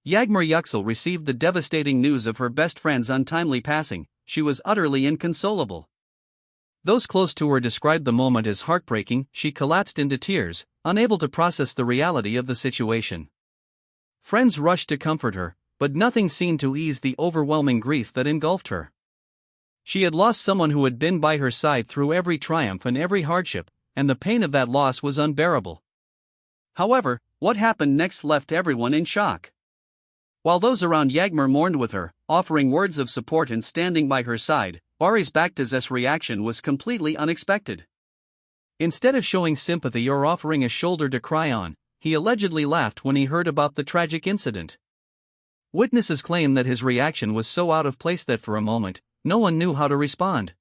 Yağmur Yüksel received the devastating news of her best friend's untimely passing. She was utterly inconsolable. Those close to her described the moment as heartbreaking. She collapsed into tears, unable to process the reality of the situation. Friends rushed to comfort her, but nothing seemed to ease the overwhelming grief that engulfed her. She had lost someone who had been by her side through every triumph and every hardship, and the pain of that loss was unbearable. However, what happened next left everyone in shock. While those around Yağmur mourned with her, offering words of support and standing by her side, Baris Baktas' reaction was completely unexpected. Instead of showing sympathy or offering a shoulder to cry on, he allegedly laughed when he heard about the tragic incident. Witnesses claim that his reaction was so out of place that for a moment, no one knew how to respond.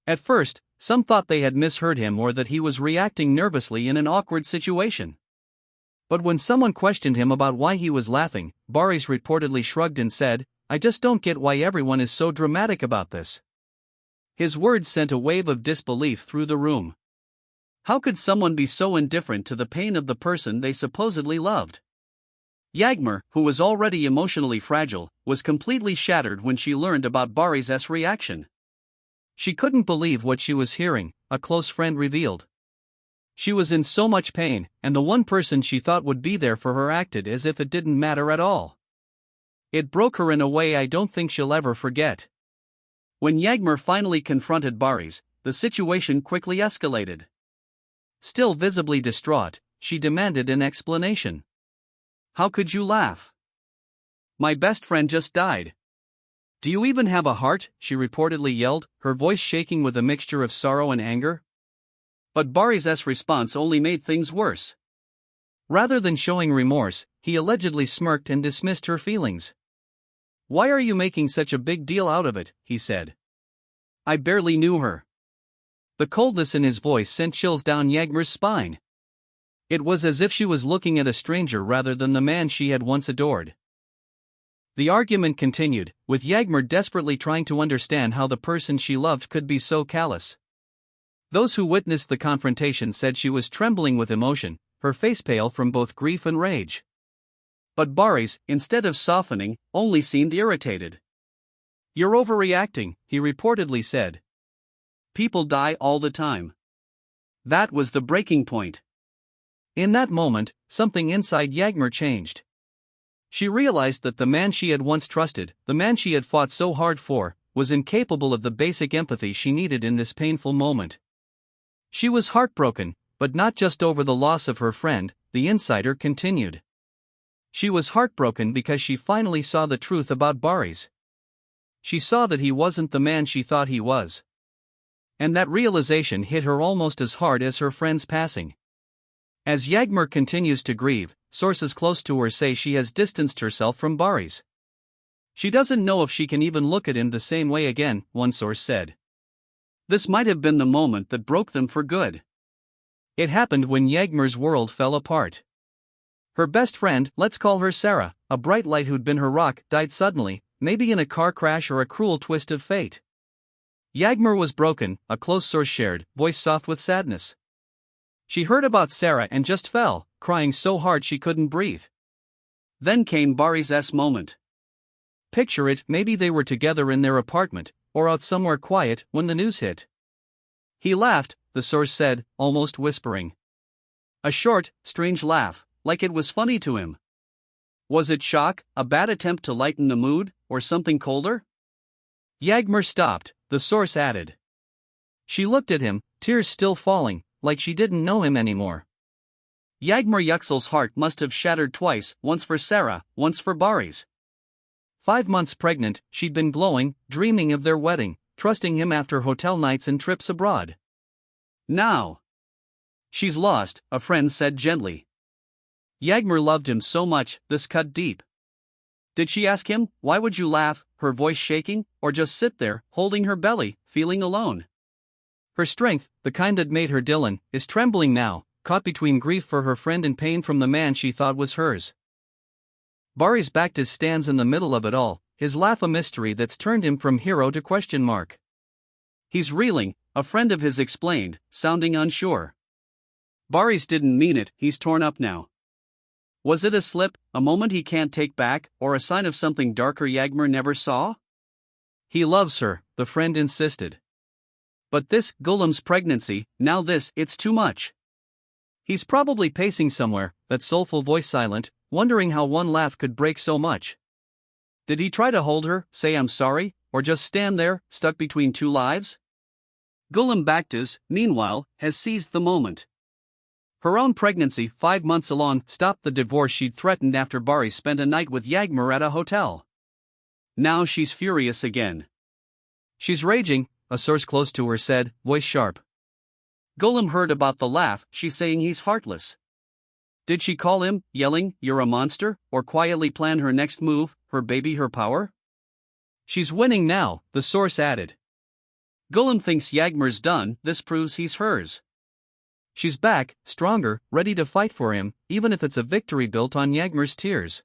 At first, some thought they had misheard him or that he was reacting nervously in an awkward situation. But when someone questioned him about why he was laughing, Baris reportedly shrugged and said, "I just don't get why everyone is so dramatic about this." His words sent a wave of disbelief through the room. How could someone be so indifferent to the pain of the person they supposedly loved? Yağmur, who was already emotionally fragile, was completely shattered when she learned about Baris' reaction. She couldn't believe what she was hearing, a close friend revealed. She was in so much pain, and the one person she thought would be there for her acted as if it didn't matter at all. It broke her in a way I don't think she'll ever forget. When Yağmur finally confronted Baris, the situation quickly escalated. Still visibly distraught, she demanded an explanation. "How could you laugh? My best friend just died. Do you even have a heart?" she reportedly yelled, her voice shaking with a mixture of sorrow and anger. But Baris' response only made things worse. Rather than showing remorse, he allegedly smirked and dismissed her feelings. "Why are you making such a big deal out of it?" he said. "I barely knew her." The coldness in his voice sent chills down Yağmur's spine. It was as if she was looking at a stranger rather than the man she had once adored. The argument continued, with Yağmur desperately trying to understand how the person she loved could be so callous. Those who witnessed the confrontation said she was trembling with emotion, her face pale from both grief and rage. But Baris, instead of softening, only seemed irritated. "You're overreacting," he reportedly said. "People die all the time." That was the breaking point. In that moment, something inside Yağmur changed. She realized that the man she had once trusted, the man she had fought so hard for, was incapable of the basic empathy she needed in this painful moment. She was heartbroken, but not just over the loss of her friend, the insider continued. She was heartbroken because she finally saw the truth about Baris. She saw that he wasn't the man she thought he was. And that realization hit her almost as hard as her friend's passing. As Yağmur continues to grieve, sources close to her say she has distanced herself from Baris. She doesn't know if she can even look at him the same way again, one source said. This might have been the moment that broke them for good. It happened when Yağmur's world fell apart. Her best friend, let's call her Sarah, a bright light who'd been her rock, died suddenly, maybe in a car crash or a cruel twist of fate. Yağmur was broken, a close source shared, voice soft with sadness. She heard about Sarah and just fell, crying so hard she couldn't breathe. Then came Baris' moment. Picture it, maybe they were together in their apartment, or out somewhere quiet, when the news hit. He laughed, the source said, almost whispering. A short, strange laugh, like it was funny to him. Was it shock, a bad attempt to lighten the mood, or something colder? Yağmur stopped, the source added. She looked at him, tears still falling, like she didn't know him anymore. Yağmur Yüksel's heart must have shattered twice, once for Sarah, once for Baris. 5 months pregnant, she'd been glowing, dreaming of their wedding, trusting him after hotel nights and trips abroad. Now she's lost, a friend said gently. Yağmur loved him so much, this cut deep. Did she ask him, "Why would you laugh," her voice shaking, or just sit there, holding her belly, feeling alone? Her strength, the kind that made her Dylan, is trembling now, caught between grief for her friend and pain from the man she thought was hers. Baris Baktas stands in the middle of it all, his laugh a mystery that's turned him from hero to question mark. He's reeling, a friend of his explained, sounding unsure. Baris didn't mean it, he's torn up now. Was it a slip, a moment he can't take back, or a sign of something darker Yağmur never saw? He loves her, the friend insisted. But this, Gulem's pregnancy, now this, it's too much. He's probably pacing somewhere, that soulful voice silent, wondering how one laugh could break so much. Did he try to hold her, say I'm sorry, or just stand there, stuck between two lives? Baris Baktas, meanwhile, has seized the moment. Her own pregnancy 5 months along stopped the divorce she'd threatened after Baris spent a night with Yağmur at a hotel. Now she's furious again. She's raging, a source close to her said, voice sharp. Gulam heard about the laugh, she's saying he's heartless. Did she call him, yelling, you're a monster, or quietly plan her next move, her baby her power? She's winning now, the source added. Gulam thinks Yağmur's done, this proves he's hers. She's back, stronger, ready to fight for him, even if it's a victory built on Yağmur's tears.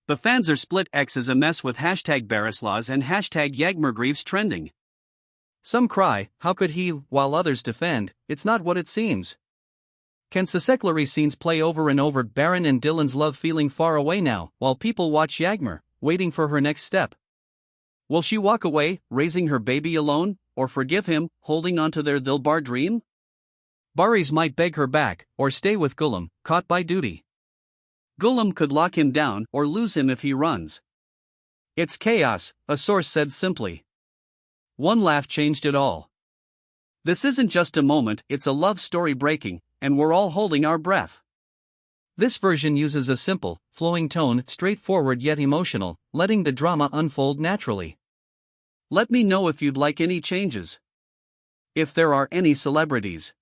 The fans are split. X is a mess with #Barislaws and #YağmurGrieves trending. Some cry, how could he, while others defend, it's not what it seems. Can Sasekleri scenes play over and over? Baran and Dylan's love feeling far away now, while people watch Yağmur, waiting for her next step. Will she walk away, raising her baby alone, or forgive him, holding on to their Dilbar dream? Baris might beg her back, or stay with Gulam, caught by duty. Gulam could lock him down or lose him if he runs. It's chaos, a source said simply. One laugh changed it all. This isn't just a moment, it's a love story breaking, and we're all holding our breath. This version uses a simple, flowing tone, straightforward yet emotional, letting the drama unfold naturally. Let me know if you'd like any changes. If there are any celebrities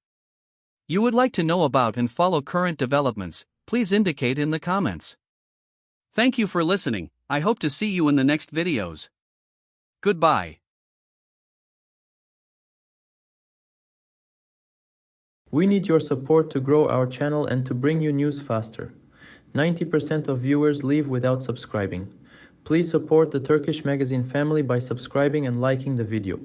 you would like to know about and follow current developments, please indicate in the comments. Thank you for listening. I hope to see you in the next videos. Goodbye. We need your support to grow our channel and to bring you news faster. 90% of viewers leave without subscribing. Please support the Turkish Magazine family by subscribing and liking the video.